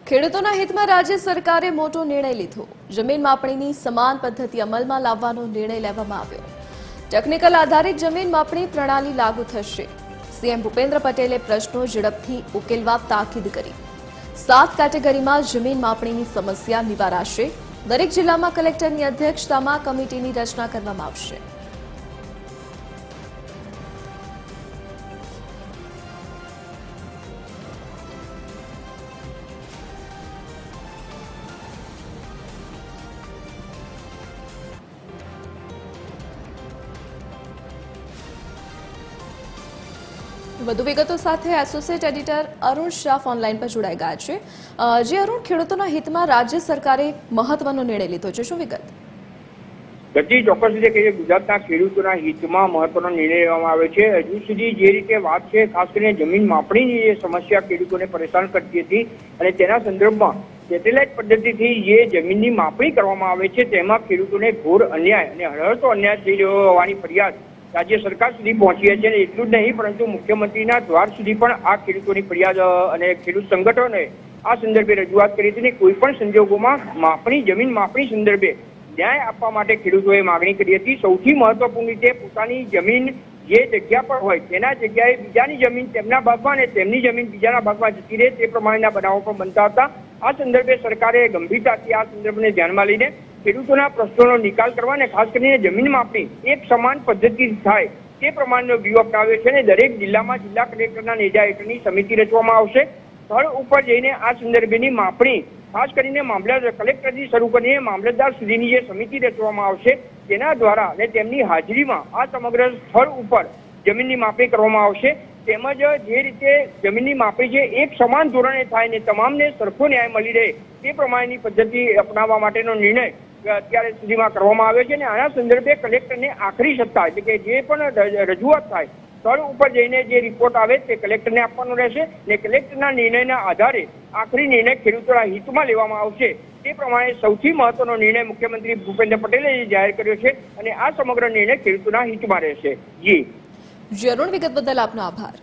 ખેડૂતોના હિતમાં રાજ્ય સરકારે મોટો નિર્ણય લીધો। જમીન માપણીની સમાન પદ્ધતિ અમલમાં લાવવાનો નિર્ણય લેવામાં આવ્યો। ટેકનિકલ આધારિત જમીન માપણી પ્રણાલી લાગુ થશે। સીએમ ભૂપેન્દ્ર પટેલે પ્રશ્નો ઝડપથી ઉકેલવા તાકીદ કરી। 7 કેટેગરીમાં જમીન માપણીની સમસ્યા નિવારાશે। દરેક જિલ્લામાં કલેક્ટરની અધ્યક્ષતામાં કમિટીની રચના કરવામાં આવશે। વધુ વિગતો સાથે associate editor Arun Shah online પર જોડાઈ ગયા છે। જે અરુણ, ખેડૂતોના હિતમાં રાજ્ય સરકારે મહત્વનો નિર્ણય લીધો છે, શું વિગત? ગતિ ચોક્કસ રીતે કહીએ, ગુજરાતના ખેડૂતોના હિતમાં મહત્વનો નિર્ણય લેવામાં આવે છે। હજુ સુધી જે રીતે વાત છે, ખાસ કરીને જમીન માપણીની જે સમસ્યા ખેડૂતોને પરેશાન કરતી હતી અને તેના સંદર્ભમાં સેટેલાઇટ પદ્ધતિથી જે જમીનની માપણી કરવામાં આવે છે તેમાં ખેડૂતોને ઘોર અન્યાય અને હળહળતો અન્યાય થઈ રહ્યો હોવાની ફરિયાદ રાજ્ય સરકાર સુધી પહોંચી છે। એટલું જ નહીં, પરંતુ મુખ્યમંત્રીના દ્વાર સુધી પણ આ ખેડૂતોની ફરિયાદ અને ખેડૂત સંગઠનોને આ સંદર્ભે રજૂઆત કરી હતી। કોઈ પણ સંજોગોમાં જમીન માપણી સંદર્ભે ન્યાય આપવા માટે ખેડૂતોએ માગણી કરી હતી। સૌથી મહત્વપૂર્ણ રીતે પોતાની જમીન જે જગ્યા પર હોય તેના જગ્યાએ બીજાની જમીન તેમના ભાગમાં અને તેમની જમીન બીજાના ભાગમાં જતી રહે તે પ્રમાણેના બનાવો પણ બનતા હતા। આ સંદર્ભે સરકારે ગંભીરતાથી આ સંદર્ભને ધ્યાનમાં લઈને ખેડૂતોના પ્રશ્નોનો નિકાલ કરવા અને ખાસ કરીને જમીન માપણી એક સમાન પદ્ધતિ થાય તે પ્રમાણનો વ્યૂહ અપનાવ્યો છે અને દરેક જિલ્લામાં જિલ્લા કલેક્ટરના નેજા હેઠળની સમિતિ રચવામાં આવશે। સ્થળ ઉપર જઈને આ સંદર્ભેની માપણી ખાસ કરીને કલેક્ટરથી શરૂ કરીને મામલતદાર સુધીની જે સમિતિ રચવામાં આવશે તેના દ્વારા અને તેમની હાજરીમાં આ સમગ્ર સ્થળ ઉપર જમીનની માપણી કરવામાં આવશે। તેમજ જે રીતે જમીનની માપણી છે એક સમાન ધોરણે થાય ને તમામને સરખો ન્યાય મળી રહે તે પ્રમાણેની પદ્ધતિ અપનાવવા માટેનો નિર્ણય અત્યારે સુધીમાં કરવામાં આવ્યો છે અને આના સંદર્ભે કલેક્ટરને આખરી સત્તા એટલે કે જે પણ રજૂઆત થાય સ્થળ ઉપર જઈને જે રિપોર્ટ આવે તે કલેક્ટરને આપવાનો રહેશે અને કલેક્ટરના નિર્ણયના આધારે આખરી નિર્ણય ખેડૂતોના હિતમાં લેવામાં આવશે। તે પ્રમાણે સૌથી મહત્વનો નિર્ણય મુખ્યમંત્રી ભૂપેન્દ્ર પટેલે જાહેર કર્યો છે અને આ સમગ્ર નિર્ણય ખેડૂતોના હિતમાં રહેશે। જી અરુણ, વિગત બદલ આપનો આભાર।